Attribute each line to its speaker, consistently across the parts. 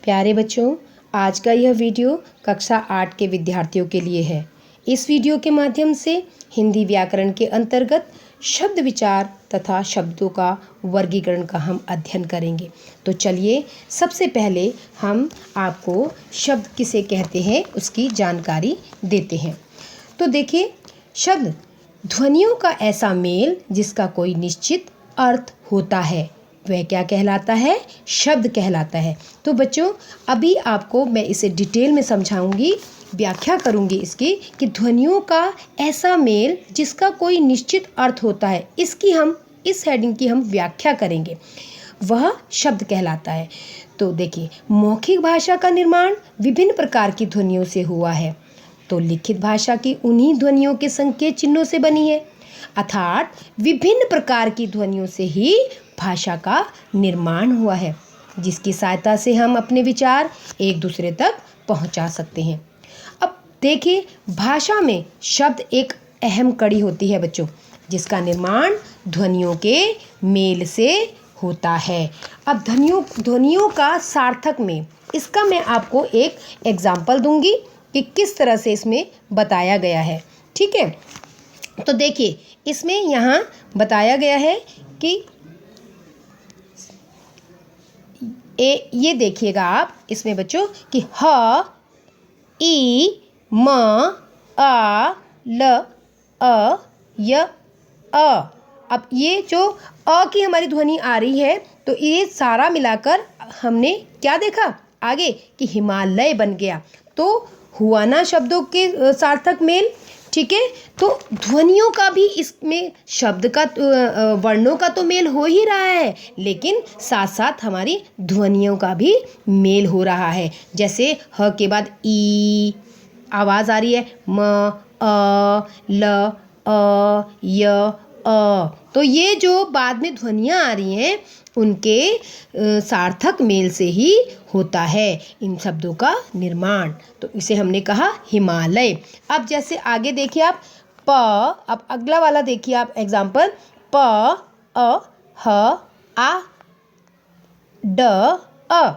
Speaker 1: प्यारे बच्चों, आज का यह वीडियो कक्षा 8 के विद्यार्थियों के लिए है। इस वीडियो के माध्यम से हिंदी व्याकरण के अंतर्गत शब्द विचार तथा शब्दों का वर्गीकरण का हम अध्ययन करेंगे। तो चलिए सबसे पहले हम आपको शब्द किसे कहते हैं उसकी जानकारी देते हैं। तो देखिए, शब्द ध्वनियों का ऐसा मेल जिसका कोई निश्चित अर्थ होता है, वह क्या कहलाता है? शब्द कहलाता है। तो बच्चों, अभी आपको मैं इसे डिटेल में समझाऊंगी, व्याख्या करूंगी इसकी कि ध्वनियों का ऐसा मेल जिसका कोई निश्चित अर्थ होता है, इस हेडिंग की हम व्याख्या करेंगे, वह शब्द कहलाता है। तो देखिए, मौखिक भाषा का निर्माण विभिन्न प्रकार की ध्वनियों से हुआ है। तो लिखित भाषा की उन्हीं ध्वनियों के संकेत चिन्हों से बनी है, अर्थात विभिन्न प्रकार की ध्वनियों से ही भाषा का निर्माण हुआ है, जिसकी सहायता से हम अपने विचार एक दूसरे तक पहुंचा सकते हैं। अब देखिए, भाषा में शब्द एक अहम कड़ी होती है बच्चों, जिसका निर्माण ध्वनियों के मेल से होता है। अब ध्वनियों का सार्थक मेल, इसका मैं आपको एक एग्जाम्पल दूंगी कि किस तरह से इसमें बताया गया है। ठीक है, तो देखिए, इसमें यहाँ बताया गया है कि ये देखिएगा आप इसमें बच्चों कि ह, ई, म, आ, ल, अ, य, अ। अब ये जो अ की हमारी ध्वनि आ रही है, तो ये सारा मिलाकर हमने क्या देखा आगे कि हिमालय बन गया। तो हुआ ना शब्दों के सार्थक मेल। ठीक है, तो ध्वनियों का भी इसमें शब्द का वर्णों का तो मेल हो ही रहा है, लेकिन साथ साथ हमारी ध्वनियों का भी मेल हो रहा है। जैसे ह के बाद ई आवाज़ आ रही है, म, अ, ल, अ, य, अ। तो ये जो बाद में ध्वनियाँ आ रही हैं, उनके सार्थक मेल से ही होता है इन शब्दों का निर्माण। तो इसे हमने कहा हिमालय। अब जैसे आगे देखिए आप प, अब अगला वाला देखिए आप एग्जाम्पल, प, अ, ह, आ, ड, अ।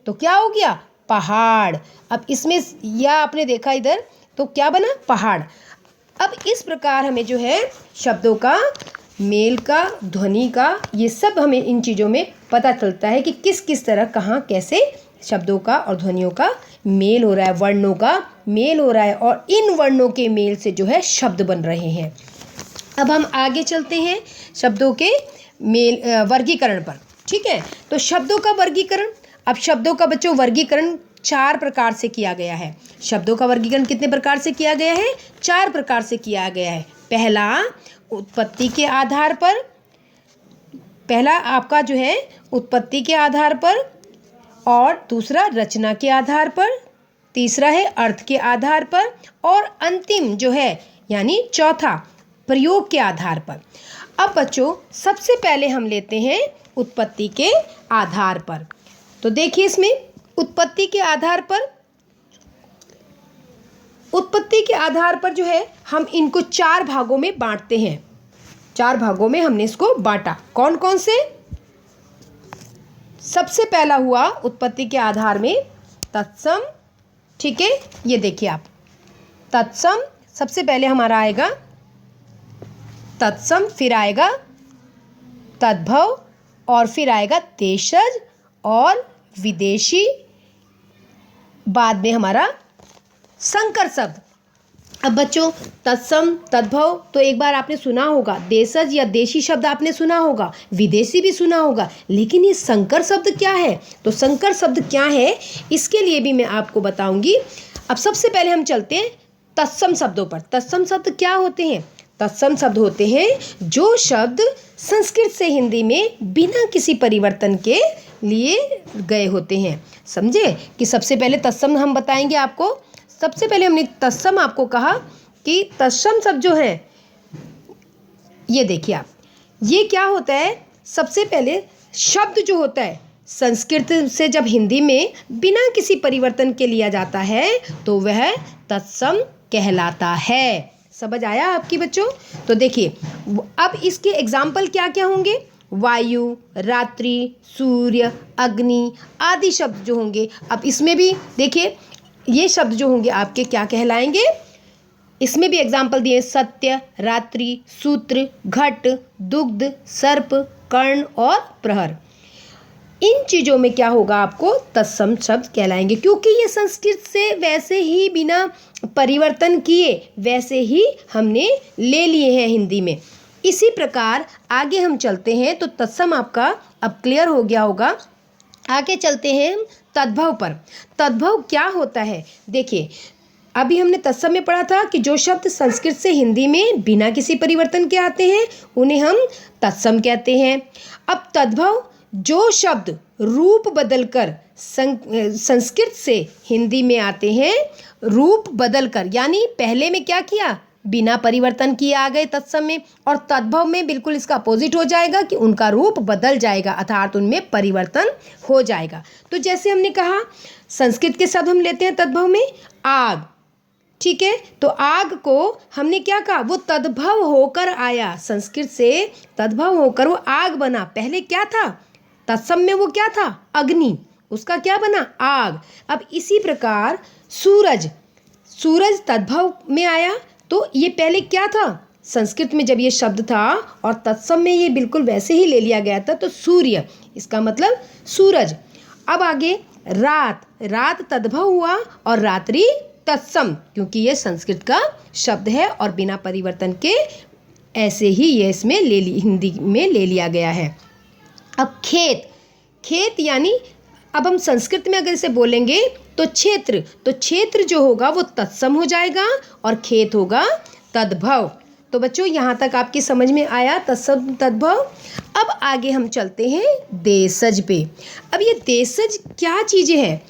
Speaker 1: तो क्या हो गया? पहाड़। अब इसमें या आपने देखा इधर, तो क्या बना? पहाड़। अब इस प्रकार हमें जो है शब्दों का मेल का, ध्वनि का, ये सब हमें इन चीज़ों में पता चलता है कि किस किस तरह कहाँ कैसे शब्दों का और ध्वनियों का मेल हो रहा है, वर्णों का मेल हो रहा है, और इन वर्णों के मेल से जो है शब्द बन रहे हैं। अब हम आगे चलते हैं शब्दों के मेल वर्गीकरण पर। ठीक है, तो शब्दों का वर्गीकरण, अब शब्दों का बच्चों वर्गीकरण 4 प्रकार से किया गया है। शब्दों का वर्गीकरण कितने प्रकार से किया गया है? 4 प्रकार से किया गया है। पहला, उत्पत्ति के आधार पर, पहला आपका जो है उत्पत्ति के आधार पर, और दूसरा रचना के आधार पर, तीसरा है अर्थ के आधार पर, और अंतिम जो है यानी चौथा प्रयोग के आधार पर। अब बच्चों, सबसे पहले हम लेते हैं उत्पत्ति के आधार पर। तो देखिए, इसमें उत्पत्ति के आधार पर जो है हम इनको 4 भागों में बांटते हैं। 4 भागों में हमने इसको बांटा। कौन कौन से? सबसे पहला हुआ उत्पत्ति के आधार में तत्सम। ठीक है, ये देखिए आप, तत्सम सबसे पहले हमारा आएगा तत्सम, फिर आएगा तद्भव, और फिर आएगा देशज और विदेशी, बाद में हमारा संकर शब्द। अब बच्चों, तत्सम, तद्भव तो एक बार आपने सुना होगा, देशज या देशी शब्द आपने सुना होगा, विदेशी भी सुना होगा, लेकिन ये संकर शब्द क्या है? तो संकर शब्द क्या है, इसके लिए भी मैं आपको बताऊंगी। अब सबसे पहले हम चलते हैं तत्सम शब्दों पर। तत्सम शब्द क्या होते हैं? तत्सम शब्द होते हैं जो शब्द संस्कृत से हिंदी में बिना किसी परिवर्तन के लिए गए होते हैं। समझे कि सबसे पहले तत्सम हम बताएंगे आपको। सबसे पहले हमने तत्सम आपको कहा कि तत्सम शब्द जो है, ये देखिए आप, ये क्या होता है? सबसे पहले शब्द जो होता है संस्कृत से जब हिंदी में बिना किसी परिवर्तन के लिया जाता है, तो वह तत्सम कहलाता है। समझ आया आपकी बच्चों? तो देखिए, अब इसके एग्जाम्पल क्या क्या होंगे? वायु, रात्रि, सूर्य, अग्नि आदि शब्द जो होंगे, अब इसमें भी देखिए ये शब्द जो होंगे आपके क्या कहलाएंगे, इसमें भी एग्जाम्पल दिए सत्य, रात्रि, सूत्र, घट, दुग्ध, सर्प, कर्ण और प्रहर। इन चीज़ों में क्या होगा आपको तत्सम शब्द कहलाएंगे, क्योंकि ये संस्कृत से वैसे ही बिना परिवर्तन किए वैसे ही हमने ले लिए हैं हिंदी में। इसी प्रकार आगे हम चलते हैं तो तत्सम आपका अब क्लियर हो गया होगा। आगे चलते हैं हम तद्भव पर। तद्भव क्या होता है, देखिए अभी हमने तत्सम में पढ़ा था कि जो शब्द संस्कृत से हिंदी में बिना किसी परिवर्तन के आते हैं उन्हें हम तत्सम कहते हैं। अब तद्भव जो शब्द रूप बदलकर संस्कृत से हिंदी में आते हैं, रूप बदलकर, यानी पहले में क्या किया, बिना परिवर्तन किए आ गए तत्सम में, और तद्भव में बिल्कुल इसका अपोजिट हो जाएगा कि उनका रूप बदल जाएगा, अर्थात उनमें परिवर्तन हो जाएगा। तो जैसे हमने कहा संस्कृत के शब्द हम लेते हैं तद्भव में आग, ठीक है, तो आग को हमने क्या कहा, वो तद्भव होकर आया, संस्कृत से तद्भव होकर वो आग बना। पहले क्या था, तत्सम में वो क्या था, अग्नि, उसका क्या बना, आग। अब इसी प्रकार सूरज, सूरज तद्भव में आया, तो ये पहले क्या था, संस्कृत में जब ये शब्द था और तत्सम में ये बिल्कुल वैसे ही ले लिया गया था, तो सूर्य, इसका मतलब सूरज। अब आगे रात, रात तद्भव हुआ और रात्रि तत्सम, क्योंकि ये संस्कृत का शब्द है और बिना परिवर्तन के ऐसे ही ये इसमें हिंदी में ले लिया गया है। अब खेत, खेत यानी अब हम संस्कृत में अगर इसे बोलेंगे तो क्षेत्र, तो क्षेत्र जो होगा वो तत्सम हो जाएगा और खेत होगा तद्भव। तो बच्चों यहाँ तक आपकी समझ में आया तत्सम तद्भव। अब आगे हम चलते हैं देशज पे। अब ये देशज क्या चीज़ें हैं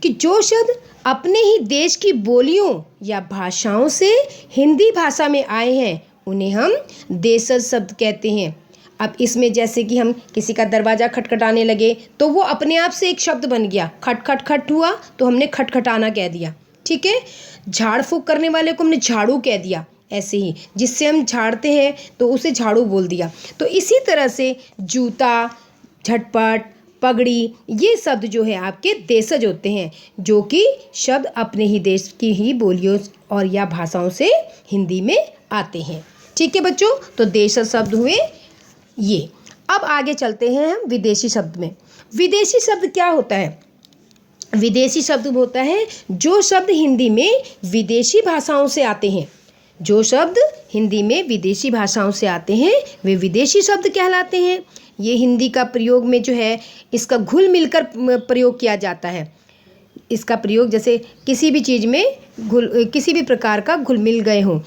Speaker 1: कि जो शब्द अपने ही देश की बोलियों या भाषाओं से हिंदी भाषा में आए हैं उन्हें हम देशज शब्द कहते हैं। अब इसमें जैसे कि हम किसी का दरवाज़ा खटखटाने लगे तो वो अपने आप से एक शब्द बन गया, खट खट खट हुआ तो हमने खटखटाना कह दिया, ठीक है। झाड़ फूँक करने वाले को हमने झाड़ू कह दिया, ऐसे ही जिससे हम झाड़ते हैं तो उसे झाड़ू बोल दिया। तो इसी तरह से जूता, झटपट, पगड़ी, ये शब्द जो है आपके देशज होते हैं, जो कि शब्द अपने ही देश की ही बोलियों और या भाषाओं से हिंदी में आते हैं, ठीक है बच्चों। तो देशज शब्द हुए ये। अब आगे चलते हैं हम विदेशी शब्द में। विदेशी शब्द क्या होता है, विदेशी शब्द होता है जो शब्द हिंदी में विदेशी भाषाओं से आते हैं, जो शब्द हिंदी में विदेशी भाषाओं से आते हैं वे विदेशी शब्द कहलाते हैं। ये हिंदी का प्रयोग में जो है इसका घुल मिलकर प्रयोग किया जाता है। इसका प्रयोग जैसे किसी भी चीज़ में किसी भी प्रकार का घुल मिल गए हों,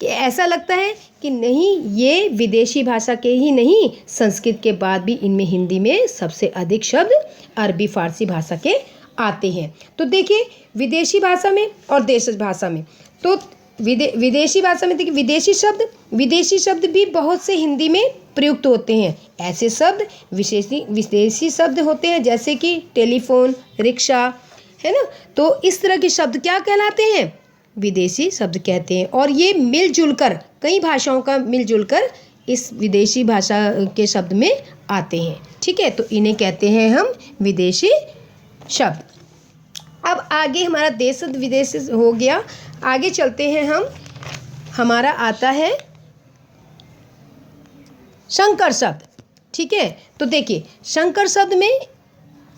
Speaker 1: कि ऐसा लगता है कि नहीं ये विदेशी भाषा के ही नहीं, संस्कृत के बाद भी इनमें हिंदी में सबसे अधिक शब्द अरबी फारसी भाषा के आते हैं। तो देखिए विदेशी भाषा में और देशज भाषा में, तो विदेशी भाषा में देखिए विदेशी शब्द भी बहुत से हिंदी में प्रयुक्त होते हैं। ऐसे शब्द विदेशी शब्द होते हैं जैसे कि टेलीफोन, रिक्शा, है ना। तो इस तरह के शब्द क्या कहलाते हैं, विदेशी शब्द कहते हैं। और ये मिलजुल कर, कई भाषाओं का मिलजुल कर इस विदेशी भाषा के शब्द में आते हैं, ठीक है। तो इन्हें कहते हैं हम विदेशी शब्द। अब आगे हमारा देश विदेश हो गया, आगे चलते हैं हम, हमारा आता है संकर शब्द, ठीक है। तो देखिए संकर शब्द में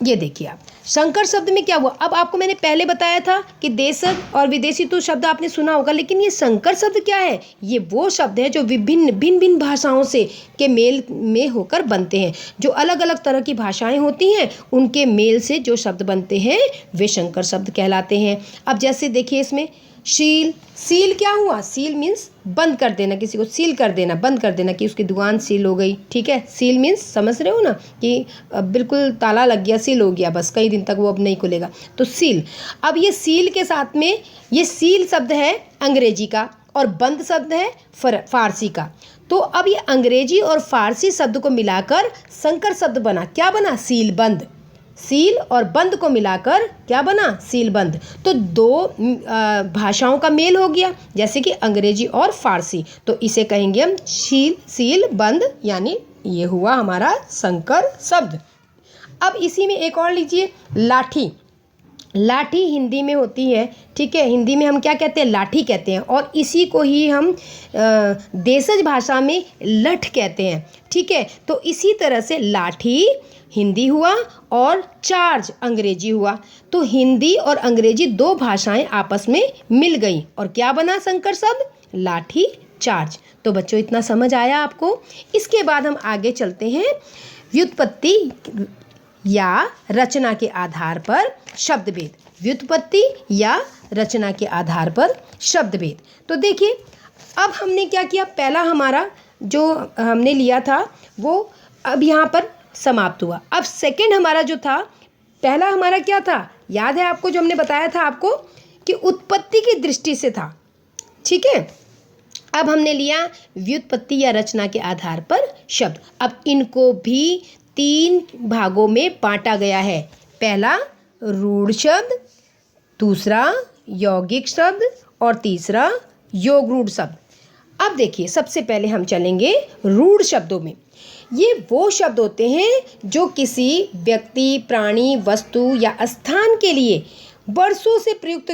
Speaker 1: ये देखिए आप, संकर शब्द में क्या हुआ, अब आपको मैंने पहले बताया था कि देशज और विदेशी तो शब्द आपने सुना होगा, लेकिन ये संकर शब्द क्या है, ये वो शब्द है जो भिन्न भिन्न भाषाओं से के मेल में होकर बनते हैं। जो अलग अलग तरह की भाषाएं होती हैं उनके मेल से जो शब्द बनते हैं वे संकर शब्द कहलाते हैं। अब जैसे देखिए इसमें सील, सील क्या हुआ, सील मीन्स बंद कर देना, किसी को सील कर देना, बंद कर देना, कि उसकी दुकान सील हो गई, ठीक है। सील मीन्स समझ रहे हो ना, कि बिल्कुल ताला लग गया, सील हो गया, बस कई दिन तक वो अब नहीं खुलेगा, तो सील। अब ये सील के साथ में ये सील शब्द है अंग्रेजी का और बंद शब्द है फारसी का। तो अब ये अंग्रेजी और फारसी शब्द को मिलाकर संकर शब्द बना, क्या बना, सील बंद। सील और बंद को मिलाकर क्या बना, सील बंद। तो दो भाषाओं का मेल हो गया, जैसे कि अंग्रेजी और फारसी, तो इसे कहेंगे हम सील बंद यानी ये हुआ हमारा संकर शब्द। अब इसी में एक और लीजिए, लाठी। लाठी हिंदी में होती है, ठीक है, हिंदी में हम क्या कहते हैं, लाठी कहते हैं, और इसी को ही हम देशज भाषा में लठ कहते हैं, ठीक है। तो इसी तरह से लाठी हिंदी हुआ और चार्ज अंग्रेजी हुआ। तो हिंदी और अंग्रेजी दो भाषाएं आपस में मिल गई और क्या बना संकर शब्द, लाठी चार्ज। तो बच्चों इतना समझ आया आपको। इसके बाद हम आगे चलते हैं, व्युत्पत्ति या रचना के आधार पर शब्द भेद। व्युत्पत्ति या रचना के आधार पर शब्द भेद। तो देखिए अब हमने क्या किया, पहला हमारा जो हमने लिया था वो अब यहाँ पर समाप्त हुआ। अब सेकंड हमारा जो था, पहला हमारा क्या था, याद है आपको, जो हमने बताया था आपको कि उत्पत्ति की दृष्टि से था, ठीक है। अब हमने लिया व्युत्पत्ति या रचना के आधार पर शब्द। अब इनको भी 3 भागों में बांटा गया है। पहला रूढ़ शब्द, दूसरा यौगिक शब्द और तीसरा योग रूढ़ शब्द। अब देखिए सबसे पहले हम चलेंगे रूढ़ शब्दों में। ये वो शब्द होते हैं जो किसी व्यक्ति, प्राणी, वस्तु या स्थान के लिए वर्षों से प्रयुक्त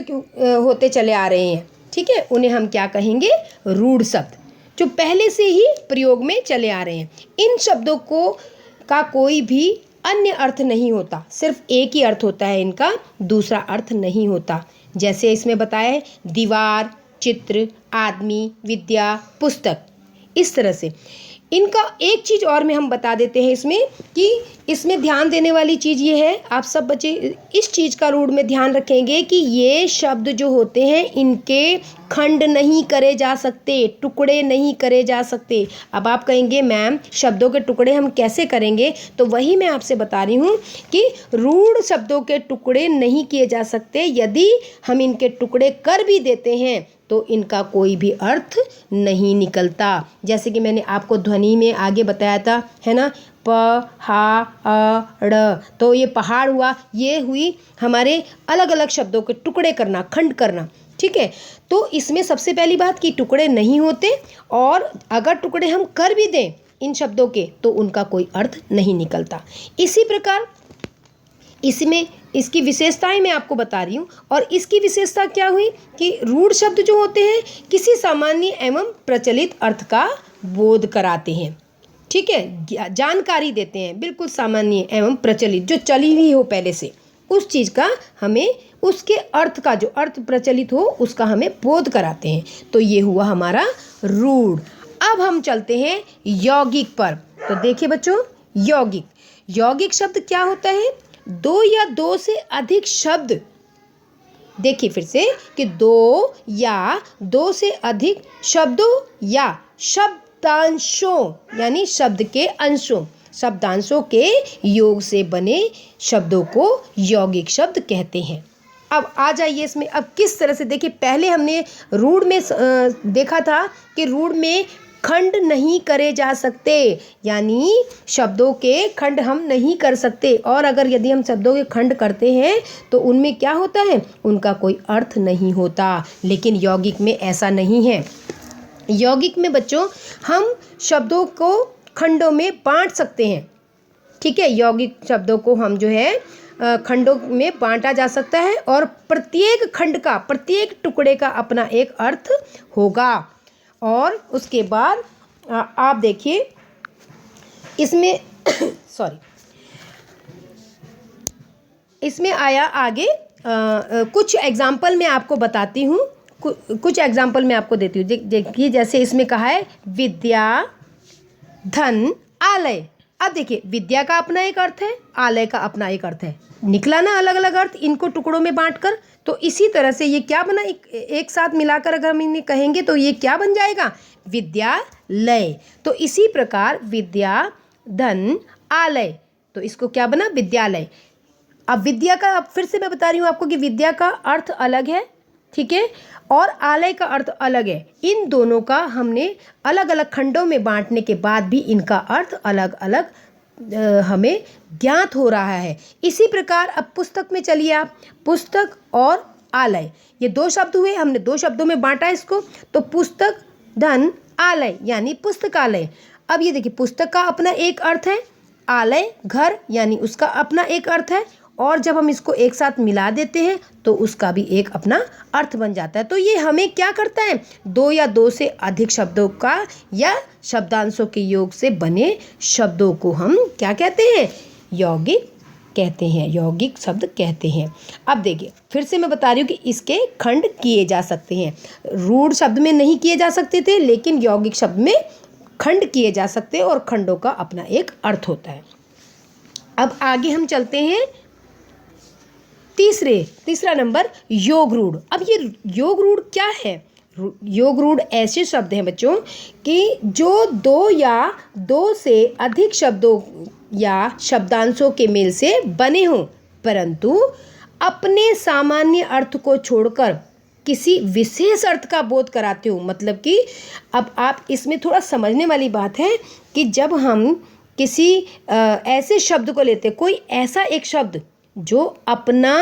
Speaker 1: होते चले आ रहे हैं, ठीक है। उन्हें हम क्या कहेंगे, रूढ़ शब्द, जो पहले से ही प्रयोग में चले आ रहे हैं। इन शब्दों का कोई भी अन्य अर्थ नहीं होता, सिर्फ एक ही अर्थ होता है इनका, दूसरा अर्थ नहीं होता। जैसे इसमें बताया है, दीवार, चित्र, आदमी, विद्या, पुस्तक, इस तरह से। इनका एक चीज़ और में हम बता देते हैं इसमें, कि इसमें ध्यान देने वाली चीज़ ये है, आप सब बच्चे इस चीज़ का रूढ़ में ध्यान रखेंगे कि ये शब्द जो होते हैं इनके खंड नहीं करे जा सकते, टुकड़े नहीं करे जा सकते। अब आप कहेंगे मैम शब्दों के टुकड़े हम कैसे करेंगे, तो वही मैं आपसे बता रही हूँ कि रूढ़ शब्दों के टुकड़े नहीं किए जा सकते। यदि हम इनके टुकड़े कर भी देते हैं तो इनका कोई भी अर्थ नहीं निकलता। जैसे कि मैंने आपको ध्वनि में आगे बताया था, है ना, प हा अ ड़, तो ये पहाड़ हुआ, ये हुई हमारे अलग अलग शब्दों के टुकड़े करना, खंड करना, ठीक है। तो इसमें सबसे पहली बात कि टुकड़े नहीं होते, और अगर टुकड़े हम कर भी दें इन शब्दों के तो उनका कोई अर्थ नहीं निकलता। इसी प्रकार इसमें इसकी विशेषताएं मैं आपको बता रही हूँ। और इसकी विशेषता क्या हुई कि रूढ़ शब्द जो होते हैं किसी सामान्य एवं प्रचलित अर्थ का बोध कराते हैं, ठीक है, जानकारी देते हैं, बिल्कुल सामान्य एवं प्रचलित, जो चली हुई हो पहले से, उस चीज़ का हमें, उसके अर्थ का, जो अर्थ प्रचलित हो उसका हमें बोध कराते हैं। तो ये हुआ हमारा रूढ़। अब हम चलते हैं यौगिक पर। तो देखिए बच्चों, यौगिक शब्द क्या होता है, दो या दो से अधिक शब्द, देखिए फिर से, कि दो या दो से अधिक शब्दों या शब्दांशों, यानी शब्द के अंशों, शब्दांशों के योग से बने शब्दों को यौगिक शब्द कहते हैं। अब आ जाइए इसमें, अब किस तरह से, देखिए पहले हमने रूढ़ में देखा था कि रूढ़ में खंड नहीं करे जा सकते, यानी शब्दों के खंड हम नहीं कर सकते, और अगर यदि हम शब्दों के खंड करते हैं तो उनमें क्या होता है, उनका कोई अर्थ नहीं होता। लेकिन यौगिक में ऐसा नहीं है। यौगिक में बच्चों हम शब्दों को खंडों में बांट सकते हैं, ठीक है। यौगिक शब्दों को हम जो है खंडों में बांटा जा सकता है, और प्रत्येक खंड का, प्रत्येक टुकड़े का अपना एक अर्थ होगा। और उसके बाद आप देखिए इसमें सॉरी, इसमें आया आगे कुछ एग्जाम्पल मैं आपको बताती हूँ, कुछ एग्जाम्पल मैं आपको देती हूँ। देखिए जैसे इसमें कहा है विद्या, धन, आलय। अब देखिए विद्या का अपना एक अर्थ है, आलय का अपना एक अर्थ है, निकला ना अलग अलग अर्थ इनको टुकड़ों में बांटकर। तो इसी तरह से ये क्या बना, एक साथ मिलाकर अगर हम इन्हें कहेंगे तो ये क्या बन जाएगा, विद्यालय। तो इसी प्रकार विद्या, धन, आलय, तो इसको क्या बना, विद्यालय। अब विद्या का, अब फिर से मैं बता रही हूँ आपको कि विद्या का अर्थ अलग है, ठीक है, और आलय का अर्थ अलग है। इन दोनों का हमने अलग अलग खंडों में बांटने के बाद भी इनका अर्थ अलग अलग हमें ज्ञात हो रहा है। इसी प्रकार अब पुस्तक में चलिए आप, पुस्तक और आलय, ये दो शब्द हुए, हमने दो शब्दों में बांटा इसको, तो पुस्तक, धन, आलय, यानी पुस्तकालय। अब ये देखिए, पुस्तक का अपना एक अर्थ है, आलय घर यानी उसका अपना एक अर्थ है, और जब हम इसको एक साथ मिला देते हैं तो उसका भी एक अपना अर्थ बन जाता है। तो ये हमें क्या करता है, दो या दो से अधिक शब्दों का या शब्दांशों के योग से बने शब्दों को हम क्या कहते हैं, यौगिक कहते हैं, यौगिक शब्द कहते हैं। अब देखिए, फिर से मैं बता रही हूँ कि इसके खंड किए जा सकते हैं। रूढ़ शब्द में नहीं किए जा सकते थे, लेकिन यौगिक शब्द में खंड किए जा सकते हैं, और खंडों का अपना एक अर्थ होता है। अब आगे हम चलते हैं तीसरा नंबर, योग रूढ़। अब ये योग रूढ़ क्या है? योग रूढ़ ऐसे शब्द हैं बच्चों कि जो दो या दो से अधिक शब्दों या शब्दांशों के मेल से बने हों, परंतु अपने सामान्य अर्थ को छोड़कर किसी विशेष अर्थ का बोध कराते हो। मतलब कि अब आप इसमें थोड़ा समझने वाली बात है कि जब हम किसी ऐसे शब्द को लेते, कोई ऐसा एक शब्द जो अपना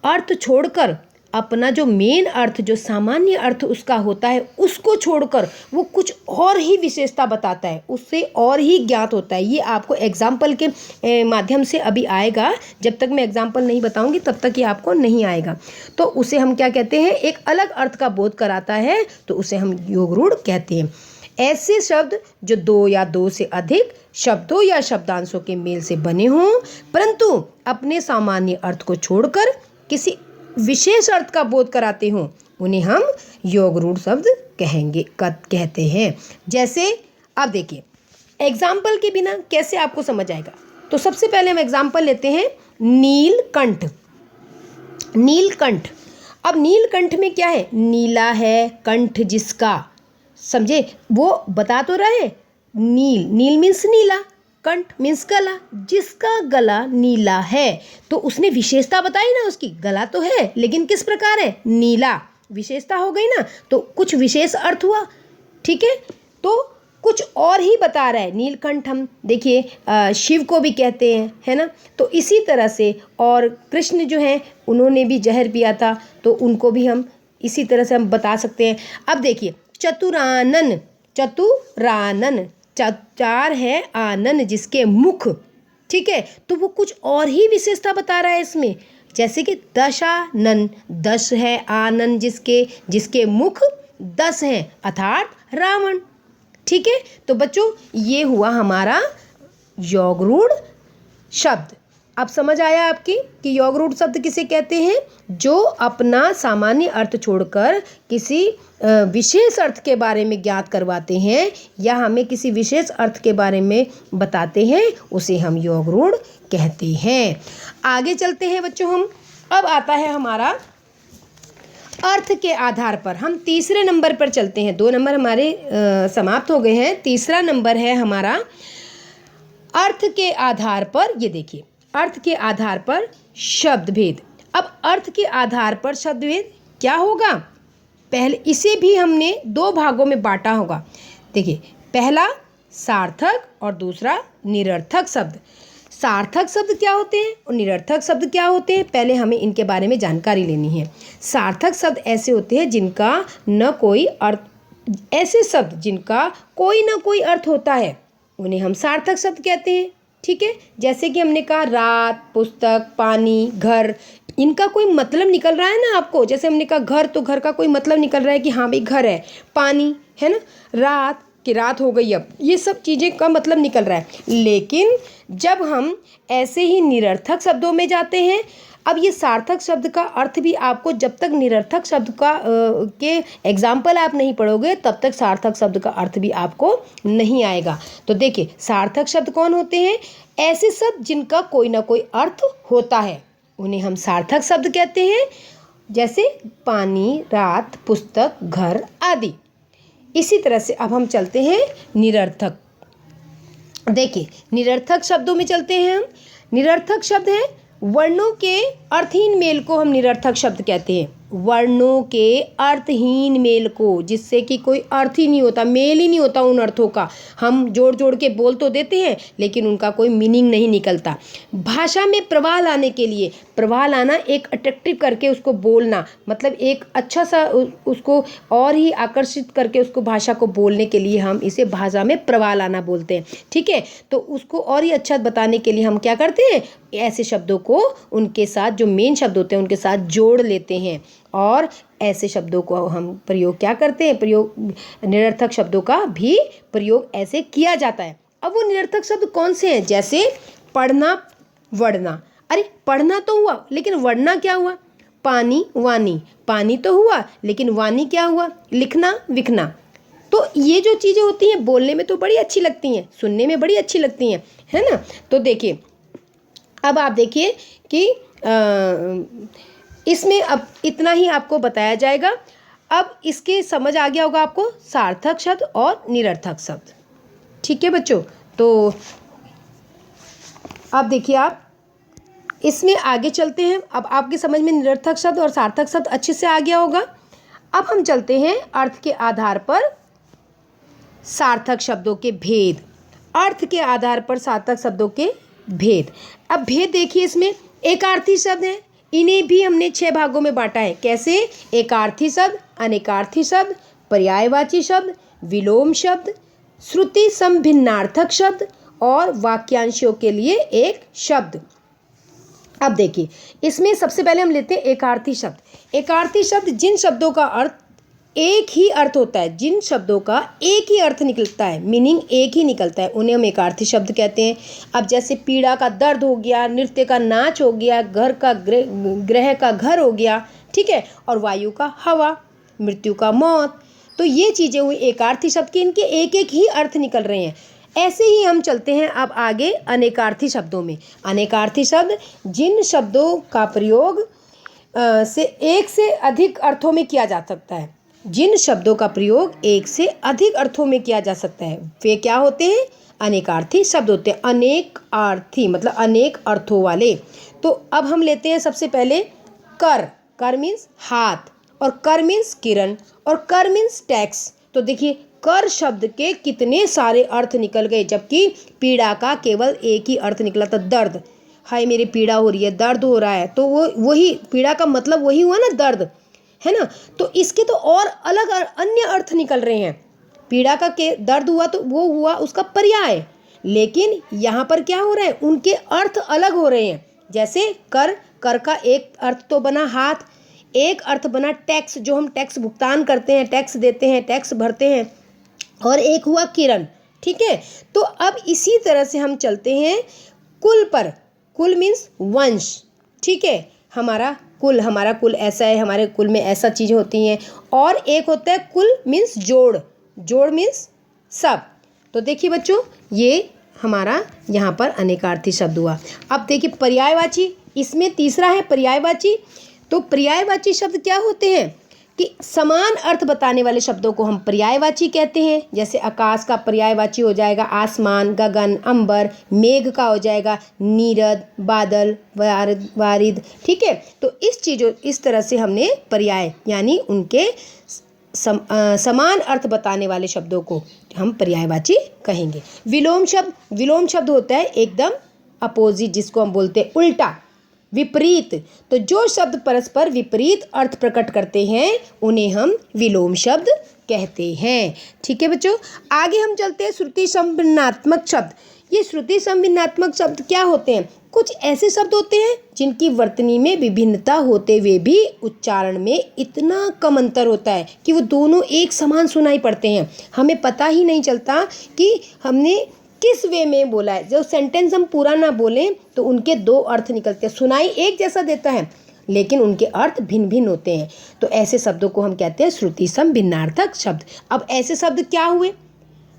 Speaker 1: अर्थ छोड़कर, अपना जो मेन अर्थ, जो सामान्य अर्थ उसका होता है, उसको छोड़कर वो कुछ और ही विशेषता बताता है, उससे और ही ज्ञात होता है। ये आपको एग्जाम्पल के माध्यम से अभी आएगा। जब तक मैं एग्जाम्पल नहीं बताऊंगी तब तक ये आपको नहीं आएगा। तो उसे हम क्या कहते हैं, एक अलग अर्थ का बोध कराता है, तो उसे हम योग रूढ़ कहते हैं। ऐसे शब्द जो दो या दो से अधिक शब्दों या शब्दांशों के मेल से बने हों, परंतु अपने सामान्य अर्थ को छोड़कर किसी विशेष अर्थ का बोध कराते हों, उन्हें हम योग रूढ़ शब्द कहते हैं। जैसे अब देखिए, एग्जाम्पल के बिना कैसे आपको समझ आएगा, तो सबसे पहले हम एग्जाम्पल लेते हैं नीलकंठ। नीलकंठ, अब नीलकंठ में क्या है, नीला है कंठ जिसका, समझे, वो बता तो रहे, नील, नील मीन्स नीला, कंठ मीन्स गला, जिसका गला नीला है। तो उसने विशेषता बताई ना, उसकी गला तो है लेकिन किस प्रकार है, नीला, विशेषता हो गई ना, तो कुछ विशेष अर्थ हुआ। ठीक है, तो कुछ और ही बता रहा है। नीलकंठ हम देखिए शिव को भी कहते हैं, है ना। तो इसी तरह से, और कृष्ण जो हैं उन्होंने भी जहर पिया था, तो उनको भी हम इसी तरह से हम बता सकते हैं। अब देखिए चतुरानन, चतुरानन, चार है आनन जिसके मुख, ठीक है, तो वो कुछ और ही विशेषता बता रहा है इसमें। जैसे कि दशानन, 10 है आनन जिसके मुख 10 हैं, अर्थात रावण। ठीक है, तो बच्चों ये हुआ हमारा योग रूढ़ शब्द। अब समझ आया आपकी कि योग रूढ़ शब्द किसे कहते हैं, जो अपना सामान्य अर्थ छोड़कर किसी विशेष अर्थ के बारे में ज्ञात करवाते हैं या हमें किसी विशेष अर्थ के बारे में बताते हैं, उसे हम योग रूढ़ कहते हैं। आगे चलते हैं बच्चों हम। अब आता है हमारा अर्थ के आधार पर, हम तीसरे नंबर पर चलते हैं। 2 नंबर हमारे समाप्त हो गए हैं। तीसरा नंबर है हमारा अर्थ के आधार पर। ये देखिए, अर्थ के आधार पर शब्द भेद। अब अर्थ के आधार पर शब्द भेद क्या होगा, पहले इसे भी हमने 2 भागों में बांटा होगा। देखिए, पहला सार्थक और दूसरा निरर्थक शब्द। सार्थक शब्द क्या होते हैं और निरर्थक शब्द क्या होते हैं, पहले हमें इनके बारे में जानकारी लेनी है। सार्थक शब्द ऐसे होते हैं जिनका न कोई अर्थ, ऐसे शब्द जिनका कोई न कोई अर्थ होता है, उन्हें हम सार्थक शब्द कहते हैं। ठीक है, जैसे कि हमने कहा रात, पुस्तक, पानी, घर, इनका कोई मतलब निकल रहा है ना आपको। जैसे हमने कहा घर, तो घर का कोई मतलब निकल रहा है कि हाँ भाई घर है। पानी है ना, रात कि रात हो गई, अब ये सब चीज़ें का मतलब निकल रहा है। लेकिन जब हम ऐसे ही निरर्थक शब्दों में जाते हैं, अब ये सार्थक शब्द का अर्थ भी आपको, जब तक निरर्थक शब्द का के एग्जाम्पल आप नहीं पढ़ोगे तब तक सार्थक शब्द का अर्थ भी आपको नहीं आएगा। तो देखिए, सार्थक शब्द कौन होते हैं, ऐसे शब्द जिनका कोई ना कोई अर्थ होता है, उन्हें हम सार्थक शब्द कहते हैं। जैसे पानी, रात, पुस्तक, घर आदि। इसी तरह से अब हम चलते हैं निरर्थक। देखिए, निरर्थक शब्दों में चलते हैं हम। निरर्थक शब्द है वर्णों के अर्थहीन मेल को हम निरर्थक शब्द कहते हैं। वर्णों के अर्थहीन मेल को, जिससे कि कोई अर्थ ही नहीं होता, मेल ही नहीं होता उन अर्थों का। हम जोड़ जोड़ के बोल तो देते हैं लेकिन उनका कोई मीनिंग नहीं निकलता। भाषा में प्रवाह लाने के लिए, प्रवाह लाना एक अट्रैक्टिव करके उसको बोलना, मतलब एक अच्छा सा उसको और ही आकर्षित करके उसको भाषा को बोलने के लिए हम इसे भाषा में प्रवाह लाना बोलते हैं। ठीक है, तो उसको और ही अच्छा बताने के लिए हम क्या करते हैं, ऐसे शब्दों को उनके साथ, जो मेन शब्द होते हैं उनके साथ जोड़ लेते हैं और ऐसे शब्दों को हम प्रयोग क्या करते हैं, प्रयोग निरर्थक शब्दों का भी प्रयोग ऐसे किया जाता है। अब वो निरर्थक शब्द कौन से हैं, जैसे पढ़ना, वढ़ना। अरे पढ़ना तो हुआ लेकिन वढ़ना क्या हुआ, पानी वानी, पानी तो हुआ लेकिन वानी क्या हुआ, लिखना विखना। तो ये जो चीज़ें होती हैं बोलने में तो बड़ी अच्छी लगती हैं, सुनने में बड़ी अच्छी लगती हैं, है ना। तो देखिए अब आप देखिए कि इसमें अब इतना ही आपको बताया जाएगा। अब इसके समझ आ गया होगा आपको सार्थक शब्द और निरर्थक शब्द। ठीक है बच्चों, तो अब देखिए आप इसमें आगे चलते हैं। अब आपकी समझ में निरर्थक शब्द और सार्थक शब्द अच्छे से आ गया होगा। अब हम चलते हैं अर्थ के आधार पर सार्थक शब्दों के भेद, अर्थ के आधार पर सार्थक शब्दों के भेद। अब भेद देखिए, इसमें एकार्थी शब्द हैं, इन्हें भी हमने 6 भागों में बांटा है। कैसे, एकार्थी शब्द, अनेकार्थी शब्द, पर्यायवाची शब्द, विलोम शब्द, श्रुति समभिन्नार्थक शब्द और वाक्यांशों के लिए एक शब्द। अब देखिए इसमें सबसे पहले हम लेते हैं एकार्थी शब्द। एकार्थी शब्द जिन शब्दों का अर्थ एक ही अर्थ होता है, जिन शब्दों का एक ही अर्थ निकलता है, मीनिंग एक ही निकलता है, उन्हें हम एकार्थी शब्द कहते हैं। अब जैसे पीड़ा का दर्द हो गया, नृत्य का नाच हो गया, घर का ग्रह का घर हो गया, ठीक है, और वायु का हवा, मृत्यु का मौत। तो ये चीज़ें हुई एकार्थी शब्द की, इनके एक एक ही अर्थ निकल रहे हैं। ऐसे ही हम चलते हैं अब आगे अनेकार्थी शब्दों में। अनेकार्थी शब्द जिन शब्दों का प्रयोग से एक से अधिक अर्थों में किया जा सकता है, जिन शब्दों का प्रयोग एक से अधिक अर्थों में किया जा सकता है, वे क्या होते हैं, अनेकार्थी शब्द होते हैं। अनेक अर्थी मतलब अनेक अर्थों वाले। तो अब हम लेते हैं सबसे पहले कर। कर मीन्स हाथ, और कर मीन्स किरण, और कर मीन्स टैक्स। तो देखिए कर शब्द के कितने सारे अर्थ निकल गए, जबकि पीड़ा का केवल एक ही अर्थ निकला था, दर्द। हाय मेरी पीड़ा हो रही है, दर्द हो रहा है, तो वो वही पीड़ा का मतलब वही हुआ ना, दर्द, है ना। तो इसके तो और अलग अन्य अर्थ निकल रहे हैं। पीड़ा का के दर्द हुआ तो वो हुआ उसका पर्याय, लेकिन यहाँ पर क्या हो रहा है, उनके अर्थ अलग हो रहे हैं। जैसे कर, कर का एक अर्थ तो बना हाथ, एक अर्थ बना टैक्स, जो हम टैक्स भुगतान करते हैं, टैक्स देते हैं, टैक्स भरते हैं, और एक हुआ किरण। ठीक है, तो अब इसी तरह से हम चलते हैं कुल पर। कुल मीन्स वंश, ठीक है, हमारा कुल ऐसा है, हमारे कुल में ऐसा चीज़ होती हैं। और एक होता है कुल मीन्स जोड़, जोड़ मीन्स सब। तो देखिए बच्चों ये हमारा यहाँ पर अनेकार्थी शब्द हुआ। अब देखिए पर्यायवाची, इसमें तीसरा है पर्यायवाची। तो पर्यायवाची शब्द क्या होते हैं कि समान अर्थ बताने वाले शब्दों को हम पर्यायवाची कहते हैं। जैसे आकाश का पर्यायवाची हो जाएगा आसमान, गगन, अंबर। मेघ का हो जाएगा नीरद, बादल, वारिद। ठीक है, तो इस तरह से हमने पर्याय यानी उनके समान अर्थ बताने वाले शब्दों को हम पर्यायवाची कहेंगे। विलोम शब्द होता है एकदम अपोजिट, जिसको हम बोलते हैं उल्टा, विपरीत। तो जो शब्द परस्पर विपरीत अर्थ प्रकट करते हैं उन्हें हम विलोम शब्द कहते हैं। ठीक है बच्चों, आगे हम चलते हैं श्रुति संभिन्नात्मक शब्द। ये श्रुति संभिन्नात्मक शब्द क्या होते हैं, कुछ ऐसे शब्द होते हैं जिनकी वर्तनी में विभिन्नता होते हुए भी उच्चारण में इतना कम अंतर होता है कि वो दोनों एक समान सुनाई पड़ते हैं। हमें पता ही नहीं चलता कि हमने किस वे में बोला है। जो सेंटेंस हम पूरा ना बोलें तो उनके दो अर्थ निकलते हैं। सुनाई एक जैसा देता है लेकिन उनके अर्थ भिन्न भिन्न होते हैं। तो ऐसे शब्दों को हम कहते हैं श्रुति संभिन्नार्थक शब्द। अब ऐसे शब्द क्या हुए,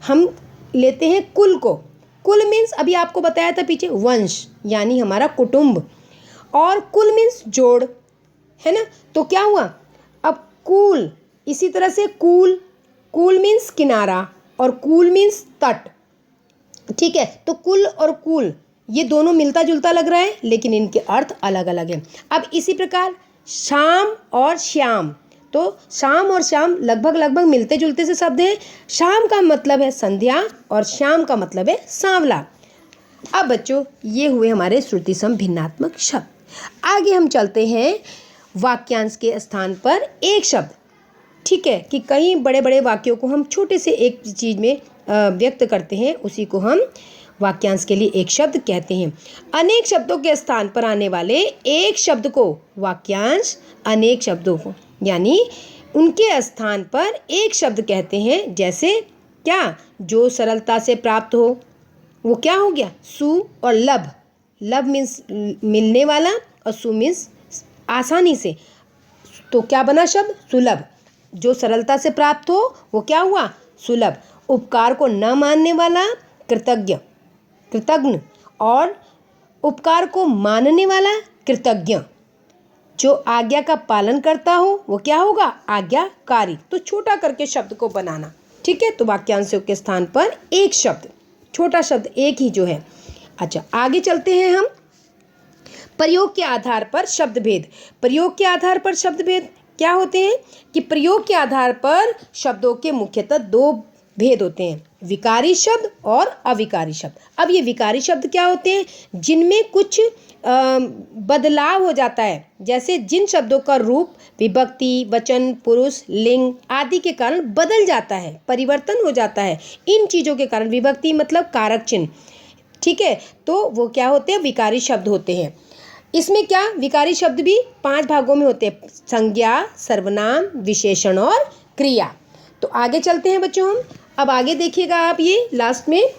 Speaker 1: हम लेते हैं कुल को। कुल मीन्स अभी आपको बताया था पीछे वंश यानी हमारा कुटुंब, और कुल मीन्स जोड़, है ना। तो क्या हुआ, अब कूल, इसी तरह से कूल मीन्स किनारा और कूल मीन्स तट। ठीक है, तो कुल और कूल ये दोनों मिलता जुलता लग रहा है लेकिन इनके अर्थ अलग अलग हैं। अब इसी प्रकार शाम और श्याम, तो शाम और श्याम लगभग लगभग मिलते जुलते से शब्द हैं। शाम का मतलब है संध्या और श्याम का मतलब है सांवला। अब बच्चों ये हुए हमारे श्रुति सम भिन्नात्मक शब्द। आगे हम चलते हैं वाक्यांश के स्थान पर एक शब्द। ठीक है कि कई बड़े बड़े वाक्यों को हम छोटे से एक चीज़ में व्यक्त करते हैं, उसी को हम वाक्यांश के लिए एक शब्द कहते हैं। अनेक शब्दों के स्थान पर आने वाले एक शब्द को वाक्यांश, अनेक शब्दों को यानी उनके स्थान पर एक शब्द कहते हैं। जैसे क्या, जो सरलता से प्राप्त हो, वो क्या हो गया, सु और लब। लब मीन्स मिलने वाला और सु मीन्स आसानी से, तो क्या बना शब्द सुलभ। जो सरलता से प्राप्त हो वो क्या हुआ, सुलभ। उपकार को न मानने वाला कृतज्ञ, कृतज्ञ, और उपकार को मानने वाला कृतज्ञ। जो आज्ञा का पालन करता हो वो क्या होगा, आज्ञाकारी। तो छोटा करके शब्द को बनाना। ठीक है, तो वाक्यांशों के स्थान पर एक शब्द, छोटा शब्द एक ही जो है। अच्छा आगे चलते हैं हम। प्रयोग के आधार पर शब्द भेद। प्रयोग के आधार पर शब्द भेद क्या होते हैं कि प्रयोग के आधार पर शब्दों के मुख्यतः दो भेद होते हैं, विकारी शब्द और अविकारी शब्द। अब ये विकारी शब्द क्या होते हैं, जिनमें कुछ बदलाव हो जाता है। जैसे जिन शब्दों का रूप विभक्ति, वचन, पुरुष, लिंग आदि के कारण बदल जाता है, परिवर्तन हो जाता है। इन चीज़ों के कारण, विभक्ति मतलब कारक चिन्ह, ठीक है, तो वो क्या होते हैं, विकारी शब्द होते हैं। इसमें क्या, विकारी शब्द भी 5 भागों में होते हैं, संज्ञा, सर्वनाम, विशेषण और क्रिया। तो आगे चलते हैं बच्चों हम। अब आगे देखिएगा आप, ये लास्ट में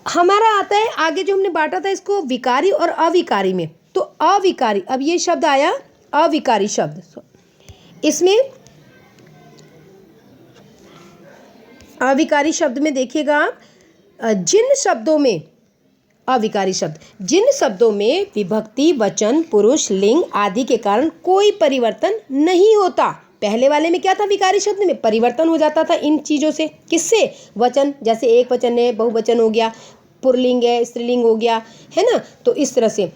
Speaker 1: हमारा आता है आगे जो हमने बांटा था इसको विकारी और अविकारी में। तो अविकारी, अब ये शब्द आया अविकारी शब्द। इसमें अविकारी शब्द में देखिएगा आप, जिन शब्दों में अविकारी शब्द, जिन शब्दों में विभक्ति, वचन, पुरुष, लिंग आदि के कारण कोई परिवर्तन नहीं होता। पहले वाले में क्या था, विकारी शब्द में परिवर्तन हो जाता था इन चीज़ों से। किससे, वचन, जैसे एक वचन है बहुवचन हो गया, पुल्लिंग है स्त्रीलिंग हो गया, है ना, तो इस तरह से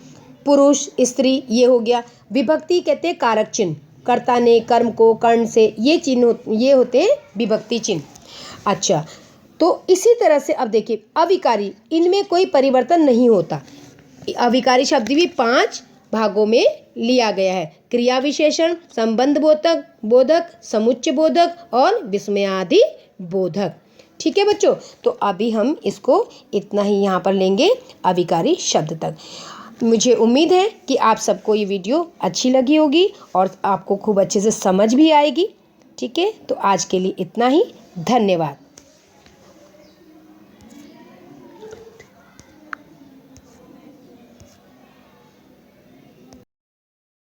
Speaker 1: पुरुष स्त्री ये हो गया। विभक्ति कहते हैं कारक चिन्ह, कर्ता ने कर्म को कर्ण से, ये चिन्ह ये होते हैं विभक्ति चिन्ह। अच्छा, तो इसी तरह से अब देखिए अविकारी, इनमें कोई परिवर्तन नहीं होता। अविकारी शब्द भी 5 भागों में लिया गया है, क्रिया विशेषण, संबंध बोधक, समुच्चय बोधक और विस्मयादि बोधक। ठीक है बच्चों, तो अभी हम इसको इतना ही यहाँ पर लेंगे अविकारी शब्द तक। मुझे उम्मीद है कि आप सबको ये वीडियो अच्छी लगी होगी और आपको खूब अच्छे से समझ भी आएगी। ठीक है, तो आज के लिए इतना ही, धन्यवाद।